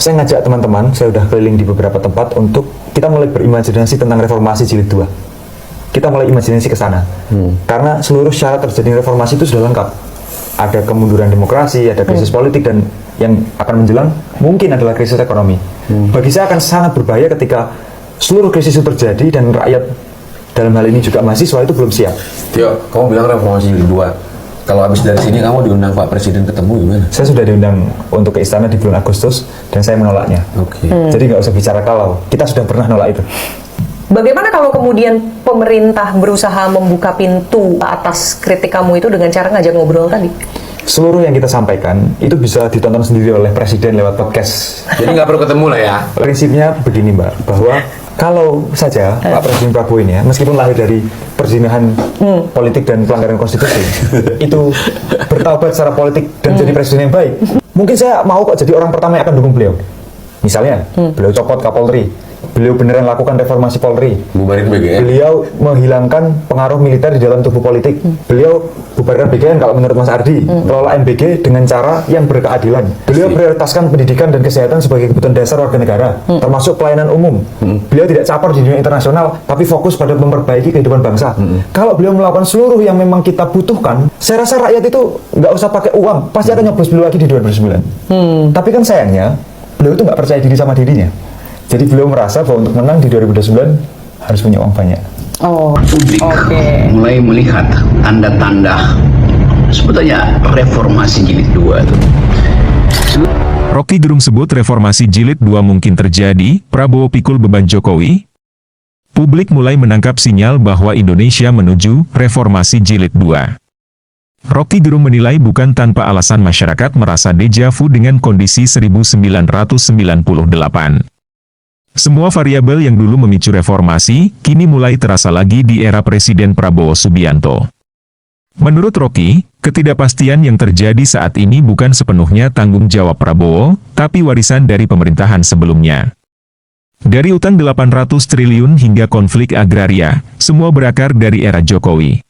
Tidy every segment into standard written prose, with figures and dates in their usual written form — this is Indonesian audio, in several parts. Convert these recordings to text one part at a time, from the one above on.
saya ngajak teman-teman, saya udah keliling di beberapa tempat untuk kita mulai berimajinasi tentang reformasi jilid 2. Kita mulai imajinasi ke sana. Karena seluruh syarat terjadi reformasi itu sudah lengkap. Ada kemunduran demokrasi, ada krisis politik, dan yang akan menjelang mungkin adalah krisis ekonomi. Bagi saya akan sangat berbahaya ketika seluruh krisis itu terjadi dan rakyat, dalam hal ini juga mahasiswa, itu belum siap. Tio, kamu bilang reformasi jilid 2. Kalau habis dari sini kamu diundang Pak Presiden ketemu gimana? Saya sudah diundang untuk ke istana di bulan Agustus dan saya menolaknya. Jadi nggak usah bicara kalau, kita sudah pernah nolak itu. Bagaimana kalau kemudian pemerintah berusaha membuka pintu atas kritik kamu itu dengan cara ngajak ngobrol tadi? Seluruh yang kita sampaikan itu bisa ditonton sendiri oleh Presiden lewat podcast. Jadi nggak perlu ketemu lah ya? Prinsipnya begini Mbak, bahwa kalau saja Pak Presiden Prabowo ini ya, meskipun lahir dari perzinahan politik dan pelanggaran konstitusi, itu bertaubat secara politik dan jadi presiden yang baik, mungkin saya mau kok jadi orang pertama yang akan dukung beliau. Misalnya, beliau copot Kapolri, beliau beneran lakukan reformasi Polri, bubarin BGN, beliau menghilangkan pengaruh militer di dalam tubuh politik, beliau bubarkan BGN kalau menurut Mas Ardi, kelola MBG dengan cara yang berkeadilan, beliau prioritaskan pendidikan dan kesehatan sebagai kebutuhan dasar warga negara, termasuk pelayanan umum, beliau tidak caper di dunia internasional, tapi fokus pada memperbaiki kehidupan bangsa. Kalau beliau melakukan seluruh yang memang kita butuhkan, saya rasa rakyat itu nggak usah pakai uang, pasti akan nyoblos beliau lagi di 2009. Tapi kan sayangnya, beliau itu nggak percaya diri sama dirinya. Jadi beliau merasa bahwa untuk menang di 2029 harus punya uang banyak. Publik mulai melihat tanda-tanda sebetulnya reformasi jilid 2 itu. Rocky Gerung sebut reformasi jilid 2 mungkin terjadi, Prabowo pikul beban Jokowi. Publik mulai menangkap sinyal bahwa Indonesia menuju reformasi jilid 2. Rocky Gerung menilai bukan tanpa alasan masyarakat merasa deja vu dengan kondisi 1998. Semua variabel yang dulu memicu reformasi, kini mulai terasa lagi di era Presiden Prabowo Subianto. Menurut Rocky, ketidakpastian yang terjadi saat ini bukan sepenuhnya tanggung jawab Prabowo, tapi warisan dari pemerintahan sebelumnya. Dari utang 800 triliun hingga konflik agraria, semua berakar dari era Jokowi.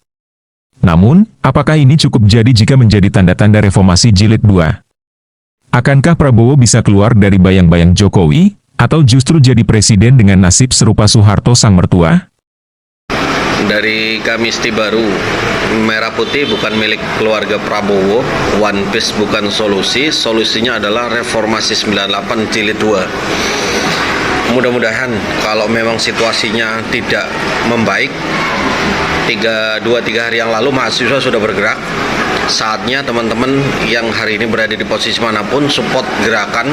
Namun, apakah ini cukup jadi jika menjadi tanda-tanda reformasi jilid 2? Akankah Prabowo bisa keluar dari bayang-bayang Jokowi? Atau justru jadi presiden dengan nasib serupa Soeharto sang mertua? Dari Kamisti Baru, merah putih bukan milik keluarga Prabowo, One Piece bukan solusi, solusinya adalah reformasi 98 jilid 2. Mudah-mudahan kalau memang situasinya tidak membaik, 2-3 hari yang lalu mahasiswa sudah bergerak. Saatnya teman-teman yang hari ini berada di posisi manapun support gerakan,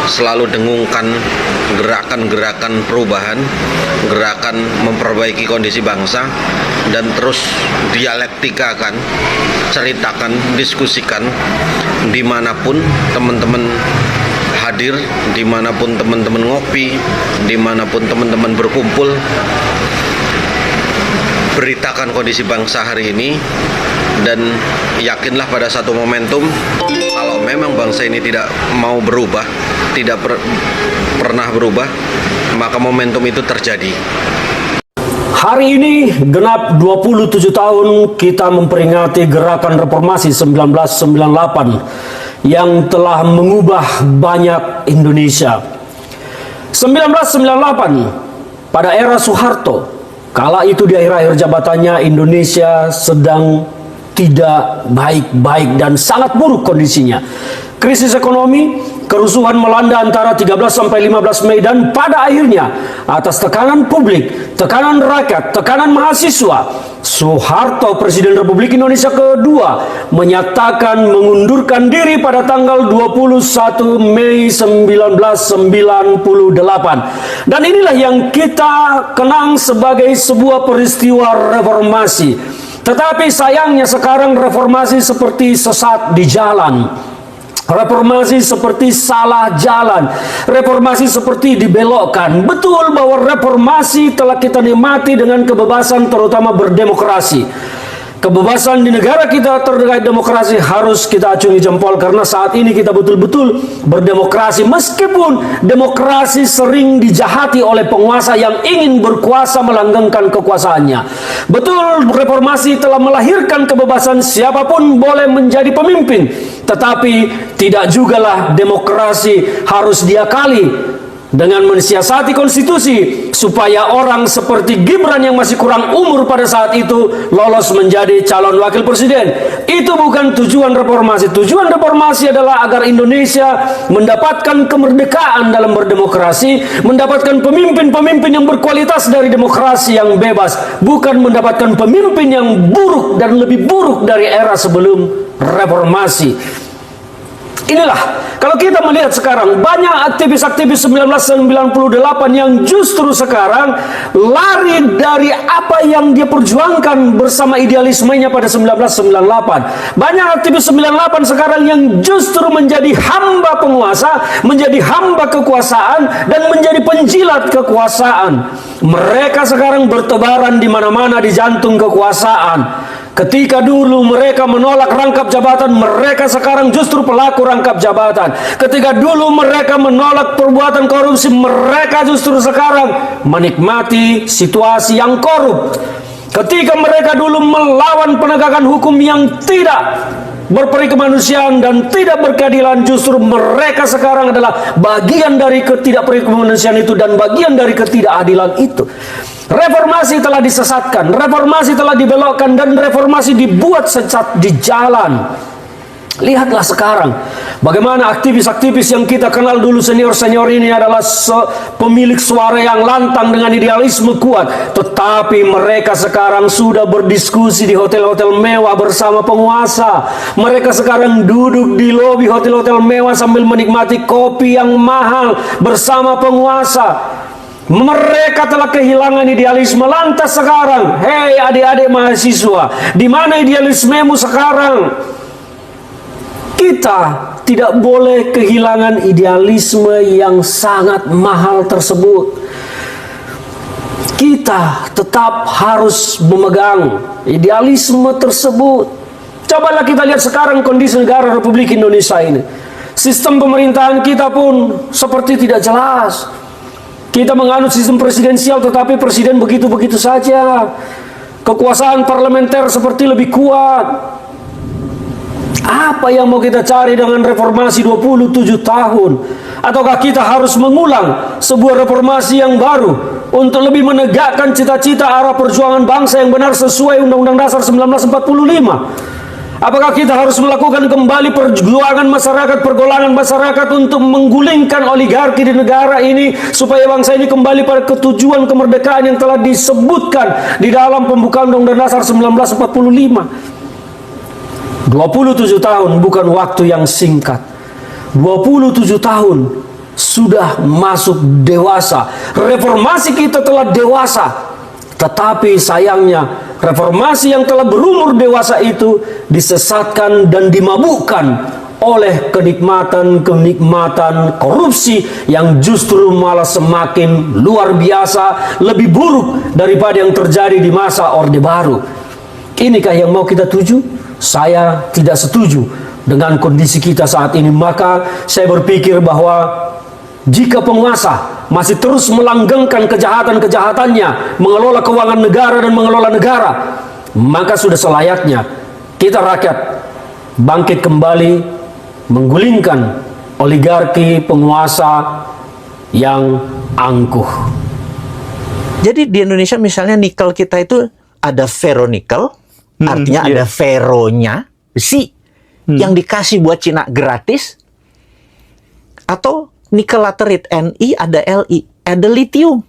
selalu dengungkan gerakan-gerakan perubahan, gerakan memperbaiki kondisi bangsa, dan terus dialektikakan, ceritakan, diskusikan dimanapun teman-teman hadir, dimanapun teman-teman ngopi, dimanapun teman-teman berkumpul. Beritakan kondisi bangsa hari ini, dan yakinlah pada satu momentum kalau memang bangsa ini tidak mau berubah, tidak pernah berubah, maka momentum itu terjadi. Hari ini genap 27 tahun kita memperingati gerakan reformasi 1998 yang telah mengubah banyak Indonesia. 1998 pada era Soeharto, kala itu di akhir-akhir jabatannya Indonesia sedang tidak baik-baik dan sangat buruk kondisinya. Krisis ekonomi, kerusuhan melanda antara 13-15 Mei, dan pada akhirnya atas tekanan publik, tekanan rakyat, tekanan mahasiswa, Soeharto Presiden Republik Indonesia kedua menyatakan mengundurkan diri pada tanggal 21 Mei 1998. Dan inilah yang kita kenang sebagai sebuah peristiwa reformasi. Tetapi sayangnya sekarang reformasi seperti sesat di jalan. Reformasi seperti salah jalan. Reformasi seperti dibelokkan. Betul bahwa reformasi telah kita nikmati dengan kebebasan, terutama berdemokrasi. Kebebasan di negara kita terkait demokrasi harus kita acungi jempol, karena saat ini kita betul-betul berdemokrasi, meskipun demokrasi sering dijahati oleh penguasa yang ingin berkuasa melanggengkan kekuasaannya. Betul, reformasi telah melahirkan kebebasan, siapapun boleh menjadi pemimpin, tetapi tidak jugalah demokrasi harus diakali dengan mensiasati konstitusi supaya orang seperti Gibran yang masih kurang umur pada saat itu lolos menjadi calon wakil presiden. Itu bukan tujuan reformasi. Tujuan reformasi adalah agar Indonesia mendapatkan kemerdekaan dalam berdemokrasi, mendapatkan pemimpin-pemimpin yang berkualitas dari demokrasi yang bebas, bukan mendapatkan pemimpin yang buruk dan lebih buruk dari era sebelum reformasi. Inilah, kalau kita melihat sekarang, banyak aktivis-aktivis 1998 yang justru sekarang lari dari apa yang dia perjuangkan bersama idealismenya pada 1998. Banyak aktivis 98 sekarang yang justru menjadi hamba penguasa, menjadi hamba kekuasaan, dan menjadi penjilat kekuasaan. Mereka sekarang bertebaran di mana-mana di jantung kekuasaan. Ketika dulu mereka menolak rangkap jabatan, mereka sekarang justru pelaku rangkap jabatan. Ketika dulu mereka menolak perbuatan korupsi, mereka justru sekarang menikmati situasi yang korup. Ketika mereka dulu melawan penegakan hukum yang tidak berperi kemanusiaan dan tidak berkeadilan, justru mereka sekarang adalah bagian dari ketidakperi kemanusiaan itu dan bagian dari ketidakadilan itu. Reformasi telah disesatkan, reformasi telah dibelokkan, dan reformasi dibuat sesat di jalan. Lihatlah sekarang bagaimana aktivis-aktivis yang kita kenal dulu senior-senior ini adalah pemilik suara yang lantang dengan idealisme kuat, tetapi mereka sekarang sudah berdiskusi di hotel-hotel mewah bersama penguasa. Mereka sekarang duduk di lobi hotel-hotel mewah sambil menikmati kopi yang mahal bersama penguasa. Mereka telah kehilangan idealisme. Lantas sekarang, hei adik-adik mahasiswa, di mana idealismemu sekarang? Kita tidak boleh kehilangan idealisme yang sangat mahal tersebut. Kita tetap harus memegang idealisme tersebut. Cobalah kita lihat sekarang kondisi negara Republik Indonesia ini. Sistem pemerintahan kita pun seperti tidak jelas. Kita menganut sistem presidensial, tetapi presiden begitu-begitu saja. Kekuasaan parlementer seperti lebih kuat. Apa yang mau kita cari dengan reformasi 27 tahun? Ataukah kita harus mengulang sebuah reformasi yang baru untuk lebih menegakkan cita-cita arah perjuangan bangsa yang benar sesuai Undang-Undang Dasar 1945? Apakah kita harus melakukan kembali perjuangan masyarakat, pergolakan masyarakat untuk menggulingkan oligarki di negara ini supaya bangsa ini kembali pada ketujuan kemerdekaan yang telah disebutkan di dalam pembukaan Undang-Undang Dasar 1945? 27 tahun bukan waktu yang singkat. 27 tahun sudah masuk dewasa. Reformasi kita telah dewasa. Tetapi sayangnya reformasi yang telah berumur dewasa itu disesatkan dan dimabukkan oleh kenikmatan korupsi yang justru malah semakin luar biasa, lebih buruk daripada yang terjadi di masa Orde Baru. Inikah yang mau kita tuju? Saya tidak setuju dengan kondisi kita saat ini. Maka saya berpikir bahwa jika penguasa masih terus melanggengkan kejahatan-kejahatannya, mengelola keuangan negara dan mengelola negara, maka sudah selayaknya kita rakyat bangkit kembali, menggulingkan oligarki penguasa yang angkuh. Jadi di Indonesia misalnya nikel kita itu ada ferronikel, artinya ada ferronya, besi, yang dikasih buat Cina gratis, atau nikel laterit Ni ada Li, ada litium.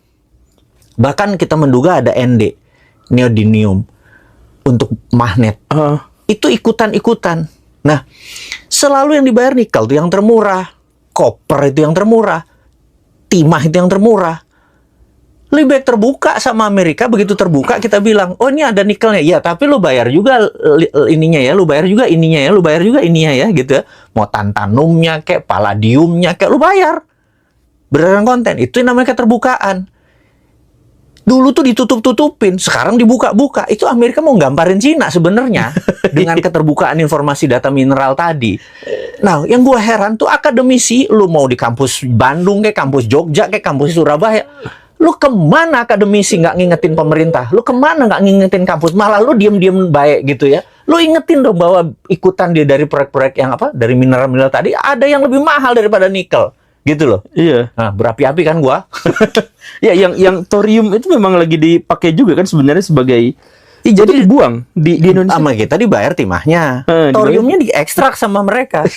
Bahkan kita menduga ada Nd, neodymium untuk magnet. Itu ikutan-ikutan. Nah, selalu yang dibayar nikel itu yang termurah, koper itu yang termurah, timah itu yang termurah. Lebih baik terbuka sama Amerika. Begitu terbuka kita bilang, oh ini ada nikelnya. Ya, tapi lu bayar juga ininya ya, lu bayar juga ininya ya, lu bayar juga ininya ya, gitu ya. Mau tantanumnya kayak palladiumnya kayak lu bayar. Berdasarkan konten. Itu yang namanya keterbukaan. Dulu tuh ditutup-tutupin, sekarang dibuka-buka. Itu Amerika mau gambarin Cina sebenarnya dengan keterbukaan informasi data mineral tadi. Nah, yang gue heran tuh akademisi, lu mau di kampus Bandung kayak kampus Jogja kayak kampus Surabaya, lu kemana akademisi nggak ngingetin pemerintah? Lu kemana nggak ngingetin kampus? Malah lu diem-diem baik gitu ya. Lu ingetin dong bahwa ikutan dia dari proyek-proyek yang apa? Dari mineral-mineral tadi ada yang lebih mahal daripada nikel. Gitu loh. Iya. Nah, berapi-api kan gua. Ya, yang thorium itu memang lagi dipakai juga kan sebenarnya sebagai jadi dibuang di Indonesia. Sama kita dibayar timahnya. Thoriumnya diekstrak sama mereka.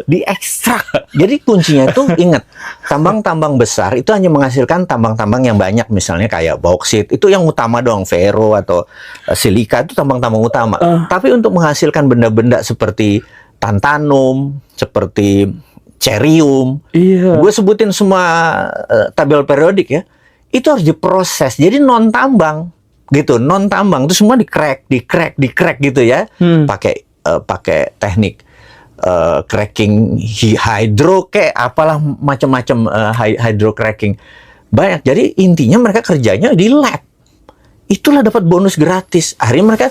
Diekstrak. Jadi kuncinya itu ingat, tambang-tambang besar itu hanya menghasilkan tambang-tambang yang banyak, misalnya kayak bauksit. Itu yang utama dong, ferro atau silika itu tambang-tambang utama. Tapi untuk menghasilkan benda-benda seperti tantalum, seperti cerium, gue sebutin semua tabel periodik ya, itu harus diproses. Jadi non tambang gitu, non tambang itu semua di crack gitu ya, pakai teknik cracking hydro kayak apalah macam-macam hydro cracking banyak. Jadi intinya mereka kerjanya di lab, itulah dapat bonus gratis. Akhirnya mereka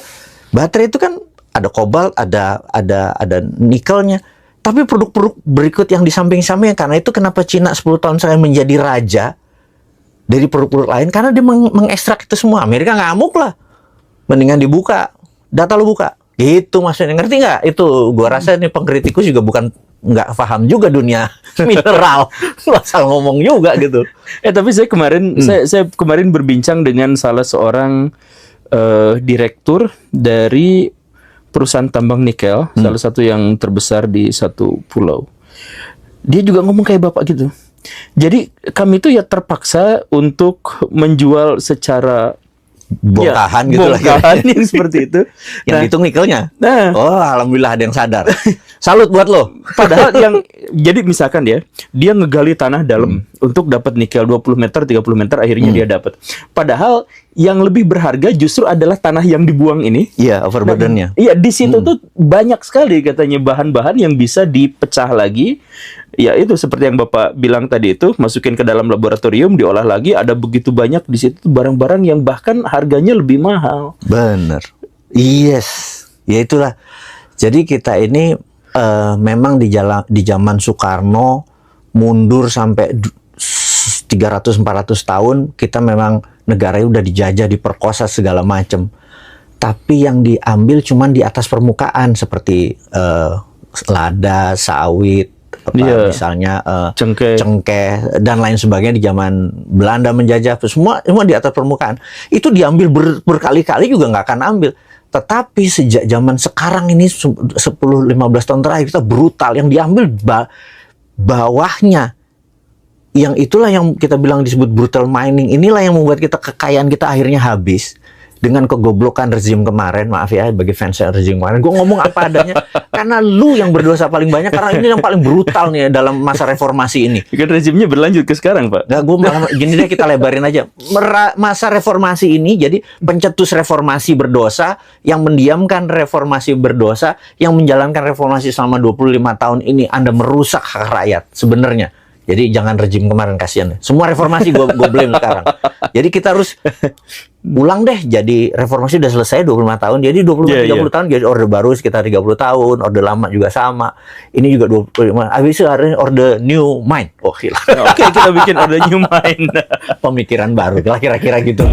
baterai itu kan ada kobalt, ada nikelnya. Tapi produk-produk berikut yang di samping-sampingnya, karena itu kenapa Cina 10 tahun sekali menjadi raja dari produk-produk lain, karena dia mengekstrak itu semua. Amerika ngamuk lah, mendingan dibuka, data lu buka, gitu maksudnya. Ngerti nggak? Itu gua rasa ini pengkritikus juga bukan nggak paham juga dunia mineral, asal ngomong juga gitu. Tapi saya kemarin saya kemarin berbincang dengan salah seorang direktur dari perusahaan tambang nikel, salah satu yang terbesar di satu pulau. Dia juga ngomong kayak bapak gitu. Jadi kami itu ya terpaksa untuk menjual secara bongkahan gitu lah. Bongkahan yang seperti itu. Yang hitung nikelnya. Nah, oh, alhamdulillah ada yang sadar. Salut buat lo. Padahal jadi misalkan dia ngegali tanah dalam untuk dapat nikel 20 meter, 30 meter, akhirnya dia dapat. Padahal yang lebih berharga justru adalah tanah yang dibuang ini. Iya, overburdennya. Iya, di situ tuh banyak sekali katanya bahan-bahan yang bisa dipecah lagi. Ya itu seperti yang Bapak bilang tadi itu, masukin ke dalam laboratorium, diolah lagi, ada begitu banyak di situ barang-barang yang bahkan harganya lebih mahal. Bener. Yes. Ya itulah. Jadi kita ini memang di zaman Soekarno mundur sampai 300-400 tahun, kita memang negaranya udah dijajah, diperkosa segala macam. Tapi yang diambil cuman di atas permukaan seperti lada, sawit, misalnya cengkeh dan lain sebagainya di zaman Belanda menjajah, semua di atas permukaan. Itu diambil berkali-kali juga nggak akan ambil. Tetapi sejak zaman sekarang ini 10-15 tahun terakhir kita brutal, yang diambil bawahnya. Yang itulah yang kita bilang disebut brutal mining. Inilah yang membuat kekayaan kita akhirnya habis. Dengan kegoblokan rezim kemarin, maaf ya bagi fans rezim kemarin, gue ngomong apa adanya karena lu yang berdosa paling banyak, karena ini yang paling brutal nih dalam masa reformasi ini. Kan rezimnya berlanjut ke sekarang, Pak. Nah, gue malah gini deh, kita lebarin aja. Masa reformasi ini jadi pencetus reformasi berdosa, yang mendiamkan reformasi berdosa, yang menjalankan reformasi selama 25 tahun ini. Anda merusak hak rakyat sebenarnya. Jadi jangan rejim kemarin, kasihan. Semua reformasi gue blame sekarang. Jadi kita harus ulang deh. Jadi reformasi udah selesai 25 tahun. Jadi 25-30 tahun jadi orde baru sekitar 30 tahun. Orde lama juga sama. Ini juga 25. Habis itu hari orde new mind. Oh, hilang. Oke, kita bikin orde new mind. Pemikiran baru lah kira-kira gitu.